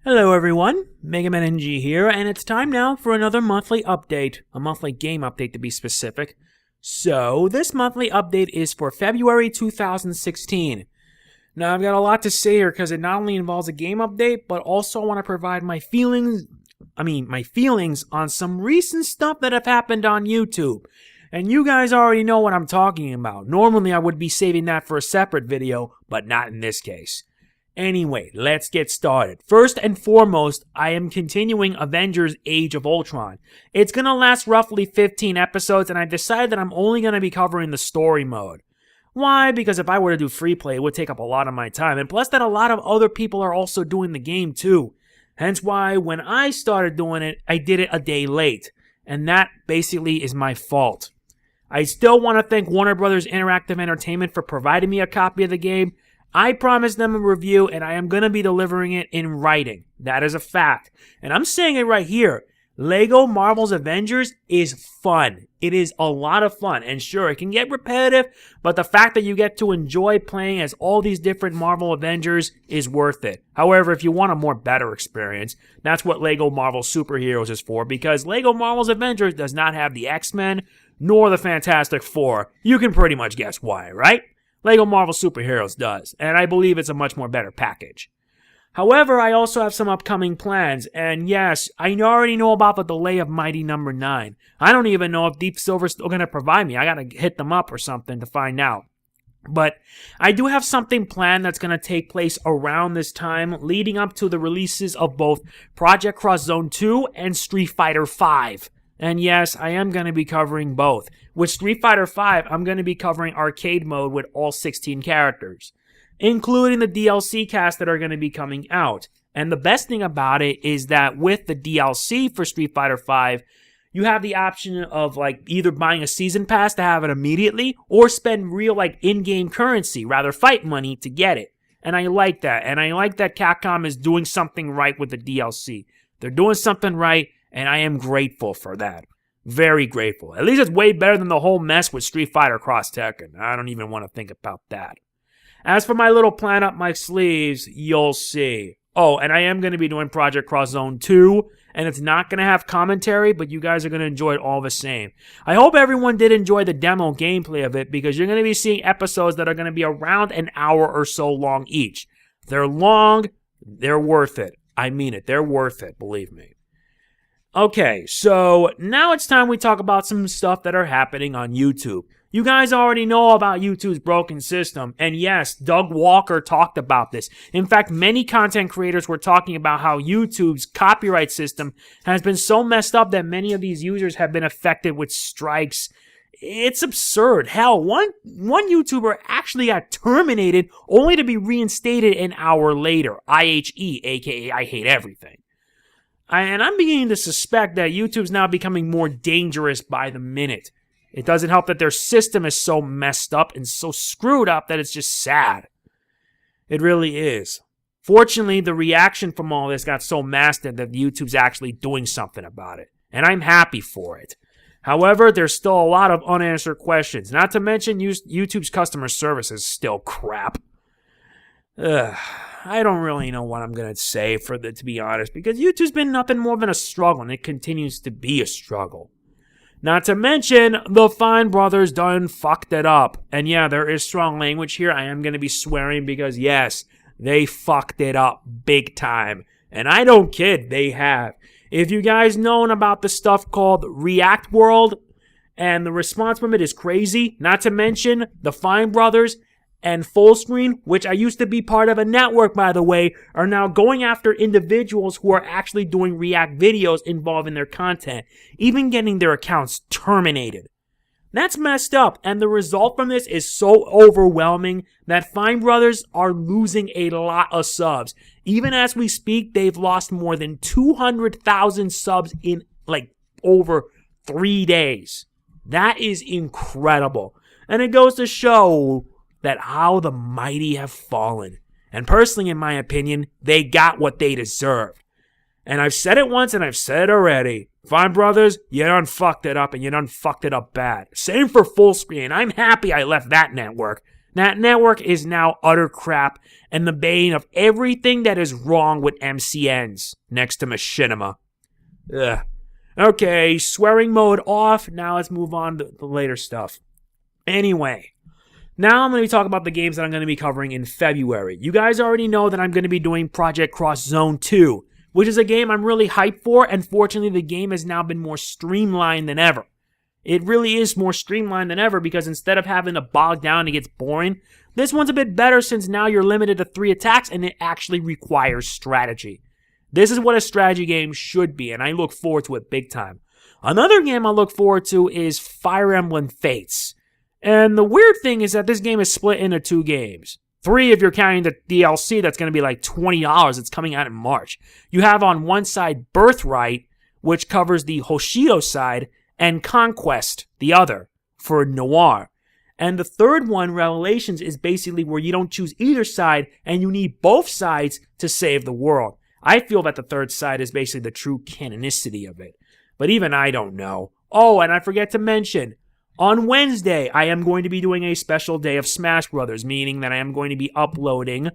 Hello everyone, Mega Man NG here, and it's time now for another monthly update, a monthly game update to be specific. So, this monthly update is for February 2016. Now, I've got a lot to say here because it not only involves a game update, but also I want to provide my feelings on some recent stuff that have happened on YouTube. And you guys already know what I'm talking about. Normally, I would be saving that for a separate video, but not in this case. Anyway, let's get started. First and foremost, I am continuing Avengers Age of Ultron. It's going to last roughly 15 episodes, and I decided that I'm only going to be covering the story mode. Why? Because if I were to do free play, it would take up a lot of my time, and plus that a lot of other people are also doing the game too. Hence why, when I started doing it, I did it a day late, and that basically is my fault. I still want to thank Warner Brothers Interactive Entertainment for providing me a copy of the game. I promised them a review, and I am going to be delivering it in writing. That is a fact. And I'm saying it right here. Lego Marvel's Avengers is fun. It is a lot of fun. And sure, it can get repetitive, but the fact that you get to enjoy playing as all these different Marvel Avengers is worth it. However, if you want a more better experience, that's what Lego Marvel Superheroes is for, because Lego Marvel's Avengers does not have the X-Men nor the Fantastic Four. You can pretty much guess why, right? Lego Marvel Superheroes does, and I believe it's a much more better package. However, I also have some upcoming plans, and yes, I already know about the delay of Mighty Number 9. I don't even know if Deep Silver's still going to provide me. I got to hit them up or something to find out. But I do have something planned that's going to take place around this time, leading up to the releases of both Project Cross Zone 2 and Street Fighter V. And yes, I am going to be covering both. With Street Fighter V, I'm going to be covering arcade mode with all 16 characters, including the DLC cast that are going to be coming out. And the best thing about it is that with the DLC for Street Fighter V, you have the option of either buying a season pass to have it immediately or spend real in-game currency, rather fight money, to get it. And I like that. And I like that Capcom is doing something right with the DLC. They're doing something right, and I am grateful for that. Very grateful. At least it's way better than the whole mess with Street Fighter Cross Tekken. I don't even want to think about that. As for my little plan up my sleeves, you'll see. Oh, and I am going to be doing Project Cross Zone 2, and it's not going to have commentary, but you guys are going to enjoy it all the same. I hope everyone did enjoy the demo gameplay of it, because you're going to be seeing episodes that are going to be around an hour or so long each. They're long, they're worth it. I mean it, they're worth it, believe me. Okay, so now it's time we talk about some stuff that are happening on YouTube. You guys already know about YouTube's broken system, and yes, Doug Walker talked about this. In fact, many content creators were talking about how YouTube's copyright system has been so messed up that many of these users have been affected with strikes. It's absurd. Hell, one YouTuber actually got terminated only to be reinstated an hour later. IHE, aka I Hate Everything. And I'm beginning to suspect that YouTube's now becoming more dangerous by the minute. It doesn't help that their system is so messed up and so screwed up that it's just sad. It really is. Fortunately, the reaction from all this got so massive that YouTube's actually doing something about it. And I'm happy for it. However, there's still a lot of unanswered questions. Not to mention YouTube's customer service is still crap. I don't really know what I'm going to say to be honest, because YouTube's been nothing more than a struggle, and it continues to be a struggle. Not to mention, the Fine Brothers done fucked it up. And yeah, there is strong language here. I am going to be swearing because yes, they fucked it up big time. And I don't kid, they have. If you guys known about the stuff called React World, and the response from it is crazy, not to mention the Fine Brothers and Fullscreen, which I used to be part of a network, by the way, are now going after individuals who are actually doing React videos involving their content, even getting their accounts terminated. That's messed up, and the result from this is so overwhelming that Fine Brothers are losing a lot of subs. Even as we speak, they've lost more than 200,000 subs in over 3 days. That is incredible. And it goes to show that how the mighty have fallen. And personally, in my opinion, they got what they deserved. And I've said it once and I've said it already. Fine Brothers, you done fucked it up, and you done fucked it up bad. Same for Fullscreen. I'm happy I left that network. That network is now utter crap and the bane of everything that is wrong with MCNs, next to Machinima. Ugh. Okay, swearing mode off. Now let's move on to the later stuff. Anyway, now I'm going to be talking about the games that I'm going to be covering in February. You guys already know that I'm going to be doing Project Cross Zone 2, which is a game I'm really hyped for, and fortunately the game has now been more streamlined than ever. It really is more streamlined than ever because instead of having to bog down, it gets boring. This one's a bit better since now you're limited to 3 attacks and it actually requires strategy. This is what a strategy game should be, and I look forward to it big time. Another game I look forward to is Fire Emblem Fates. And the weird thing is that this game is split into 2 games. 3 if you're counting the DLC that's going to be like $20. It's coming out in March. You have on one side Birthright, which covers the Hoshido side, and Conquest, the other, for Noir. And the third one, Revelations, is basically where you don't choose either side and you need both sides to save the world. I feel that the third side is basically the true canonicity of it. But even I don't know. Oh, and I forget to mention, on Wednesday, I am going to be doing a special day of Smash Brothers, meaning that I am going to be uploading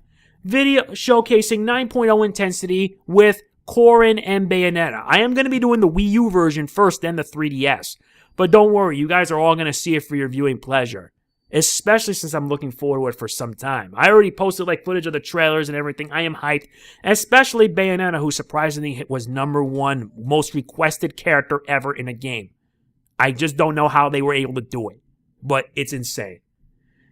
video showcasing 9.0 intensity with Corrin and Bayonetta. I am going to be doing the Wii U version first, then the 3DS. But don't worry, you guys are all going to see it for your viewing pleasure. Especially since I'm looking forward to it for some time. I already posted footage of the trailers and everything. I am hyped. Especially Bayonetta, who surprisingly was #1 most requested character ever in a game. I just don't know how they were able to do it. But it's insane.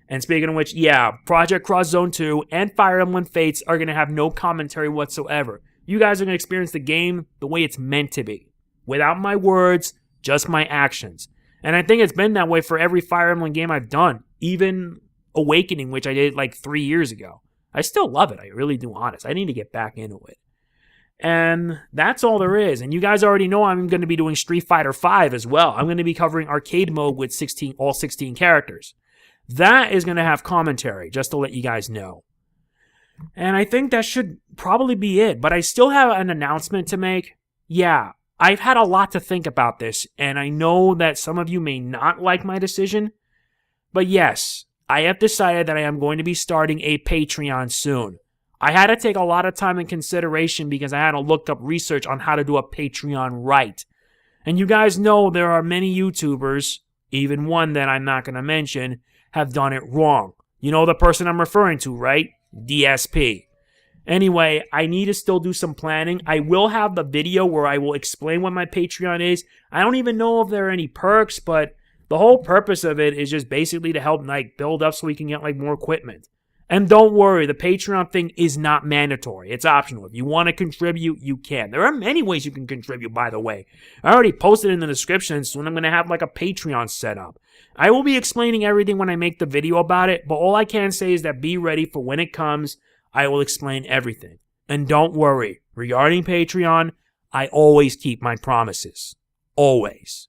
And speaking of which, yeah, Project Cross Zone 2 and Fire Emblem Fates are going to have no commentary whatsoever. You guys are going to experience the game the way it's meant to be. Without my words, just my actions. And I think it's been that way for every Fire Emblem game I've done. Even Awakening, which I did 3 years ago. I still love it. I really do, honest. I need to get back into it. And that's all there is. And you guys already know I'm going to be doing Street Fighter V as well. I'm going to be covering arcade mode with all 16 characters. That is going to have commentary, just to let you guys know. And I think that should probably be it. But I still have an announcement to make. Yeah, I've had a lot to think about this, and I know that some of you may not like my decision. But yes, I have decided that I am going to be starting a Patreon soon. I had to take a lot of time in consideration because I had to look up research on how to do a Patreon right. And you guys know there are many YouTubers, even one that I'm not going to mention, have done it wrong. You know the person I'm referring to, right? DSP. Anyway, I need to still do some planning. I will have the video where I will explain what my Patreon is. I don't even know if there are any perks, but the whole purpose of it is just basically to help build up so we can get more equipment. And don't worry, the Patreon thing is not mandatory. It's optional. If you want to contribute, you can. There are many ways you can contribute, by the way. I already posted in the description, so I'm going to have a Patreon set up. I will be explaining everything when I make the video about it, but all I can say is that be ready for when it comes. I will explain everything. And don't worry, regarding Patreon, I always keep my promises. Always.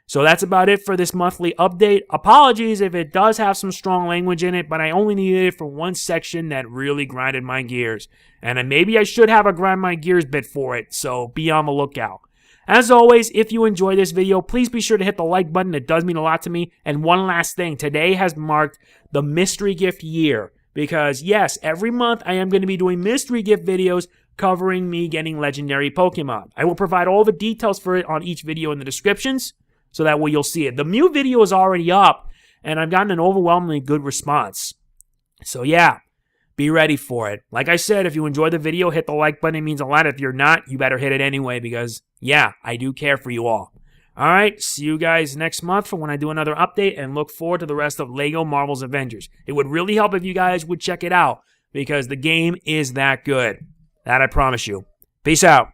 So that's about it for this monthly update. Apologies if it does have some strong language in it, but I only needed it for one section that really grinded my gears. And maybe I should have a grind my gears bit for it, so be on the lookout. As always, if you enjoyed this video, please be sure to hit the like button. It does mean a lot to me. And one last thing, today has marked the mystery gift year. Because yes, every month I am going to be doing mystery gift videos covering me getting legendary Pokemon. I will provide all the details for it on each video in the descriptions. So that way you'll see it. The Mew video is already up, and I've gotten an overwhelmingly good response. So yeah, be ready for it. Like I said, if you enjoyed the video, hit the like button. It means a lot. If you're not, you better hit it anyway because, yeah, I do care for you all. Alright, see you guys next month for when I do another update, and look forward to the rest of LEGO Marvel's Avengers. It would really help if you guys would check it out because the game is that good. That I promise you. Peace out.